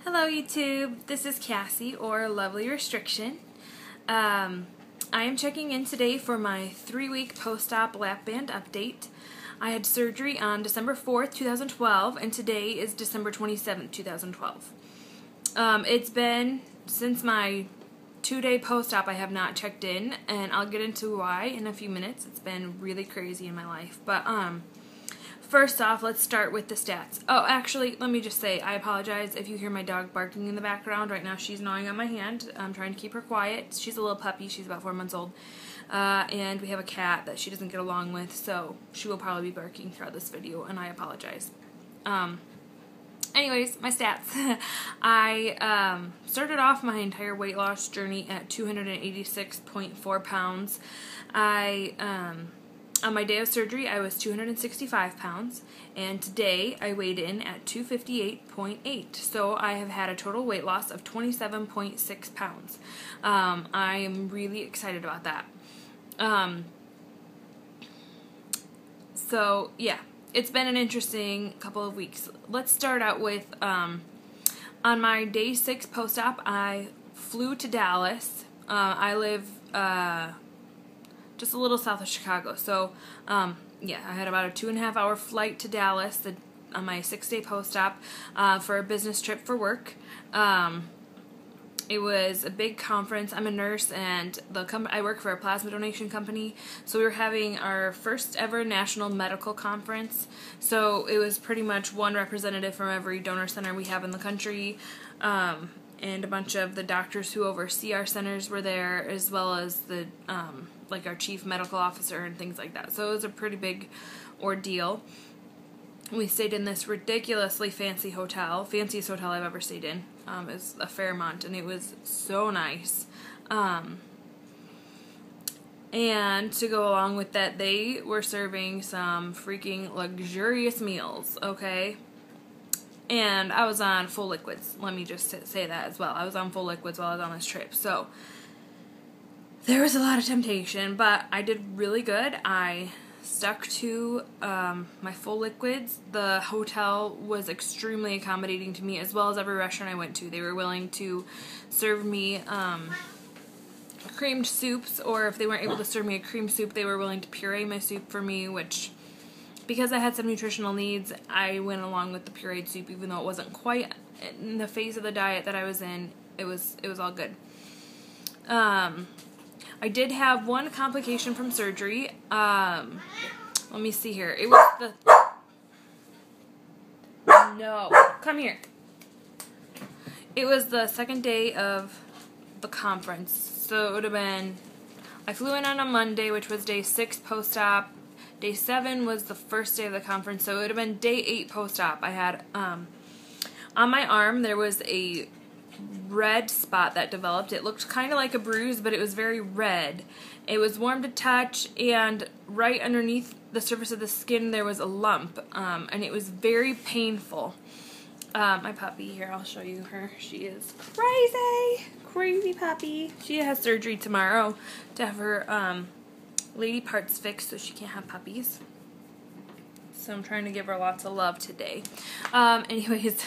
Hello YouTube, this is Cassie or Lovely Restriction. I am checking in today for my 3-week post-op lap band update. I had surgery on December 4th, 2012 and today is December 27th, 2012. It's been since my 2-day post-op I have not checked in, and I'll get into why in a few minutes. It's been really crazy in my life, but first off, let's start with the stats. Oh, actually, let me just say, I apologize if you hear my dog barking in the background. Right now, she's gnawing on my hand. I'm trying to keep her quiet. She's a little puppy. She's about 4 months old. And we have a cat that she doesn't get along with, so she will probably be barking throughout this video, and I apologize. Anyways, my stats. I started off my entire weight loss journey at 286.4 pounds. On my day of surgery, I was 265 pounds, and today I weighed in at 258.8, so I have had a total weight loss of 27.6 pounds. I am really excited about that. So, yeah, it's been an interesting couple of weeks. Let's start out with, on my day 6 post-op, I flew to Dallas. I live, just a little south of Chicago. So, yeah, I had about a 2.5-hour flight to Dallas on my 6-day post-op for a business trip for work. It was a big conference. I'm a nurse, and I work for a plasma donation company, so we were having our first ever national medical conference. So it was pretty much one representative from every donor center we have in the country, and a bunch of the doctors who oversee our centers were there, as well as the like our chief medical officer and things like that. So it was a pretty big ordeal. We stayed in this ridiculously fancy hotel, fanciest hotel I've ever stayed in. It was a Fairmont, and it was so nice. And to go along with that, they were serving some freaking luxurious meals, okay? And I was on full liquids. Let me just say that as well. I was on full liquids while I was on this trip. So there was a lot of temptation, but I did really good. I stuck to my full liquids. The hotel was extremely accommodating to me, as well as every restaurant I went to. They were willing to serve me creamed soups, or if they weren't able to serve me a cream soup, they were willing to puree my soup for me, which, because I had some nutritional needs, I went along with the pureed soup, even though it wasn't quite in the phase of the diet that I was in. It was all good. I did have one complication from surgery. Let me see here. It was No, come here. It was the second day of the conference. So it would have been, I flew in on a Monday, which was day 6 post-op. Day 7 was the first day of the conference, so it would have been day 8 post-op. I had, on my arm, there was a red spot that developed. It looked kind of like a bruise, but it was very red. It was warm to touch, and right underneath the surface of the skin there was a lump, and it was very painful. My puppy, here, I'll show you her. She is crazy puppy. She has surgery tomorrow to have her lady parts fixed so she can't have puppies. So I'm trying to give her lots of love today. Anyways,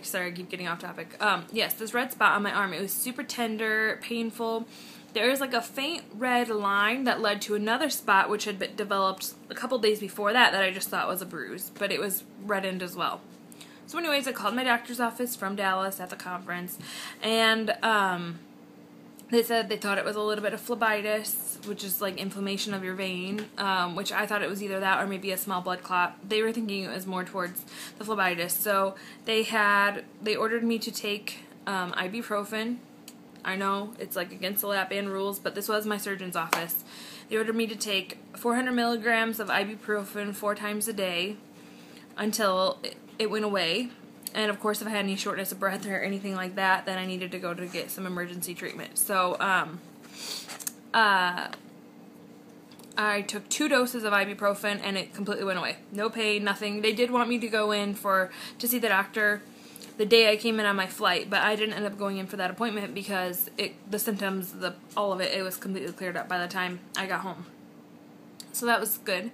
sorry, I keep getting off topic. Yes, this red spot on my arm, it was super tender, painful. There was like a faint red line that led to another spot which had been developed a couple days before that I just thought was a bruise, but it was reddened as well. So anyways, I called my doctor's office from Dallas at the conference, and they said they thought it was a little bit of phlebitis, which is like inflammation of your vein, which I thought it was either that or maybe a small blood clot. They were thinking it was more towards the phlebitis. So they ordered me to take ibuprofen. I know it's like against the lap band rules, but this was my surgeon's office. They ordered me to take 400 milligrams of ibuprofen 4 times a day until it went away. And of course, if I had any shortness of breath or anything like that, then I needed to go to get some emergency treatment. So, I took 2 doses of ibuprofen, and it completely went away. No pain, nothing. They did want me to go in to see the doctor the day I came in on my flight, but I didn't end up going in for that appointment because the symptoms, all of it, it was completely cleared up by the time I got home. So that was good.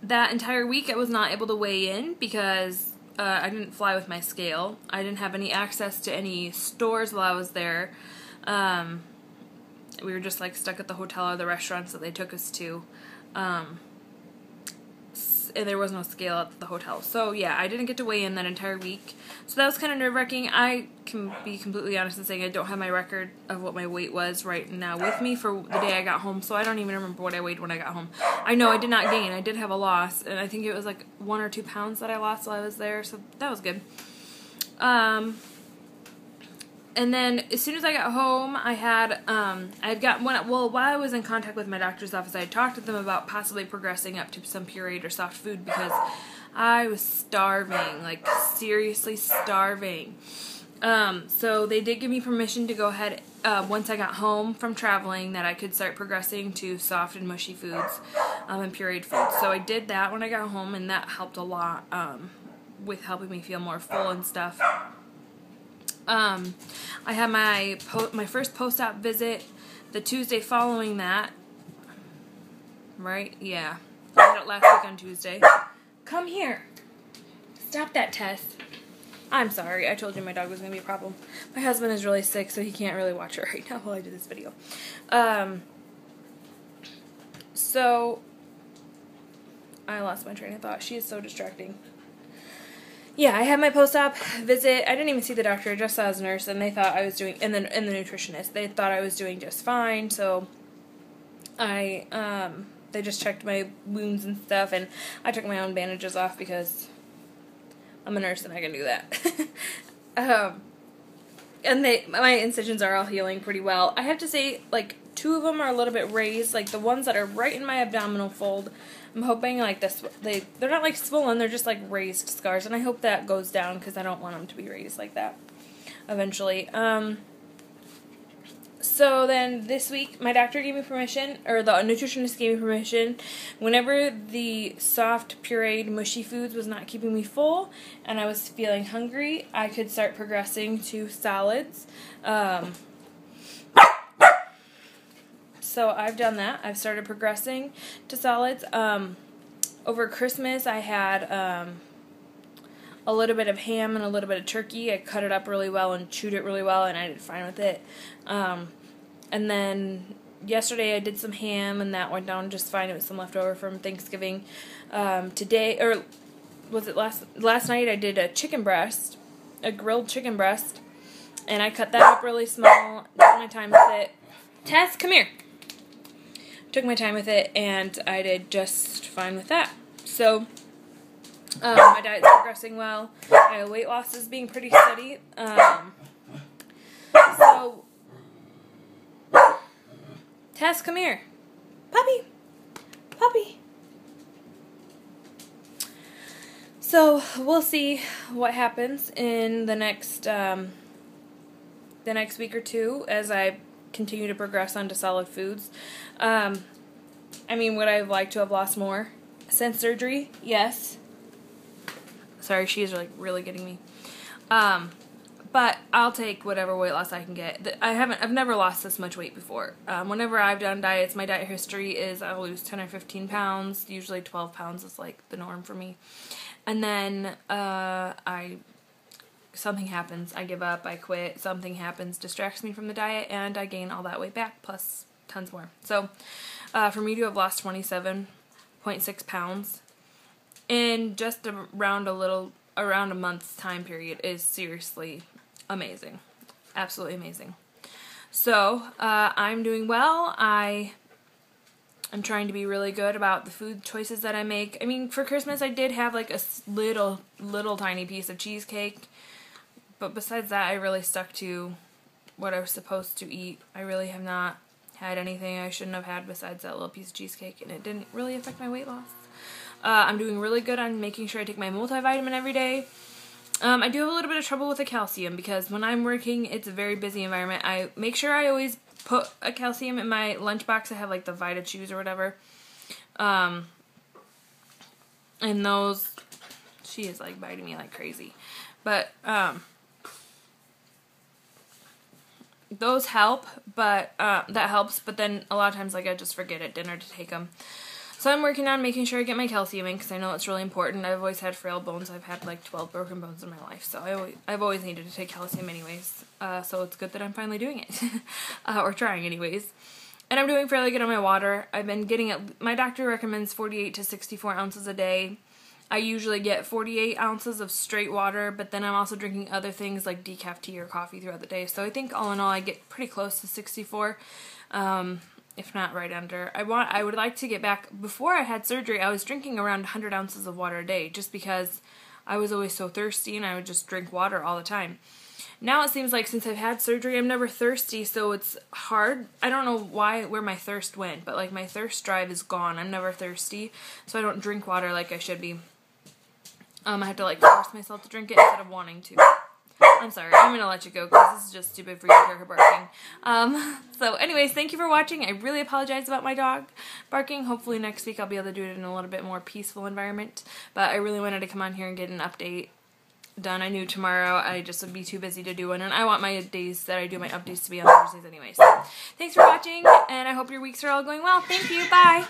That entire week I was not able to weigh in because I didn't fly with my scale. I didn't have any access to any stores while I was there. We were just like stuck at the hotel or the restaurants that they took us to. And there was no scale at the hotel. So yeah, I didn't get to weigh in that entire week. So that was kind of nerve-wracking. I can be completely honest in saying I don't have my record of what my weight was right now with me for the day I got home, so I don't even remember what I weighed when I got home. I know I did not gain. I did have a loss, and I think it was like 1 or 2 pounds that I lost while I was there, so that was good. And then as soon as I got home, I had while I was in contact with my doctor's office, I had talked to them about possibly progressing up to some pureed or soft food because I was starving, like seriously starving. So they did give me permission to go ahead, once I got home from traveling, that I could start progressing to soft and mushy foods, and pureed foods. So I did that when I got home, and that helped a lot, with helping me feel more full and stuff. I had my first post-op visit the Tuesday following that. Right? Yeah. I had it last week on Tuesday. Come here. Stop that, Tess. I'm sorry. I told you my dog was going to be a problem. My husband is really sick, so he can't really watch her right now while I do this video. So I lost my train of thought. She is so distracting. Yeah, I had my post-op visit. I didn't even see the doctor. I just saw his nurse, and they thought I was doing, and the nutritionist. They thought I was doing just fine. So they just checked my wounds and stuff, and I took my own bandages off because I'm a nurse and I can do that. And my incisions are all healing pretty well. I have to say, like, 2 of them are a little bit raised, like the ones that are right in my abdominal fold. I'm hoping like they're not like swollen, they're just like raised scars, and I hope that goes down because I don't want them to be raised like that eventually. So then this week, my doctor gave me permission, or the nutritionist gave me permission, whenever the soft, pureed, mushy foods was not keeping me full and I was feeling hungry, I could start progressing to solids. So I've done that. I've started progressing to solids. Over Christmas, I had a little bit of ham and a little bit of turkey. I cut it up really well and chewed it really well, and I did fine with it. And then yesterday I did some ham, and that went down just fine. It was some leftover from Thanksgiving. Today, or was it last night, I did a chicken breast, a grilled chicken breast, and I cut that up really small, took my time with it. Tess, come here. Took my time with it, and I did just fine with that. So, my diet's progressing well. My weight loss is being pretty steady. So, Tess, come here. Puppy. Puppy. So, we'll see what happens in the next week or two as I continue to progress onto solid foods. I mean, would I have liked to have lost more since surgery? Yes. Sorry, she's like really getting me. But I'll take whatever weight loss I can get. I've never lost this much weight before. Whenever I've done diets, my diet history is I'll lose 10 or 15 pounds. Usually 12 pounds is like the norm for me. And then something happens, I give up, I quit, something happens, distracts me from the diet, and I gain all that weight back, plus tons more. So, for me to have lost 27.6 pounds in just around a month's time period is seriously amazing. Absolutely amazing. So, I'm doing well. I'm trying to be really good about the food choices that I make. I mean, for Christmas I did have like a little tiny piece of cheesecake. But besides that, I really stuck to what I was supposed to eat. I really have not had anything I shouldn't have had besides that little piece of cheesecake, and it didn't really affect my weight loss. I'm doing really good on making sure I take my multivitamin every day. I do have a little bit of trouble with the calcium because when I'm working, it's a very busy environment. I make sure I always put a calcium in my lunchbox. I have like the Vita Chews or whatever. And those, she is like biting me like crazy. But, those help, but that helps, but then a lot of times like I just forget at dinner to take them. So I'm working on making sure I get my calcium in because I know it's really important. I've always had frail bones. I've had like 12 broken bones in my life, so I've always needed to take calcium anyways. So it's good that I'm finally doing it, or trying anyways. And I'm doing fairly good on my water. I've been getting it. My doctor recommends 48 to 64 ounces a day. I usually get 48 ounces of straight water, but then I'm also drinking other things like decaf tea or coffee throughout the day. So I think all in all I get pretty close to 64. If not right under. I would like to get back. Before I had surgery, I was drinking around 100 ounces of water a day just because I was always so thirsty and I would just drink water all the time. Now it seems like since I've had surgery, I'm never thirsty, so it's hard. I don't know where my thirst went, but like my thirst drive is gone. I'm never thirsty, so I don't drink water like I should be. I have to like force myself to drink it instead of wanting to. I'm sorry, I'm going to let you go because this is just stupid for you to hear her barking. So anyways, thank you for watching. I really apologize about my dog barking. Hopefully next week I'll be able to do it in a little bit more peaceful environment. But I really wanted to come on here and get an update done. I knew tomorrow I just would be too busy to do one, and I want my days that I do my updates to be on Thursdays anyways. So, thanks for watching, and I hope your weeks are all going well. Thank you. Bye.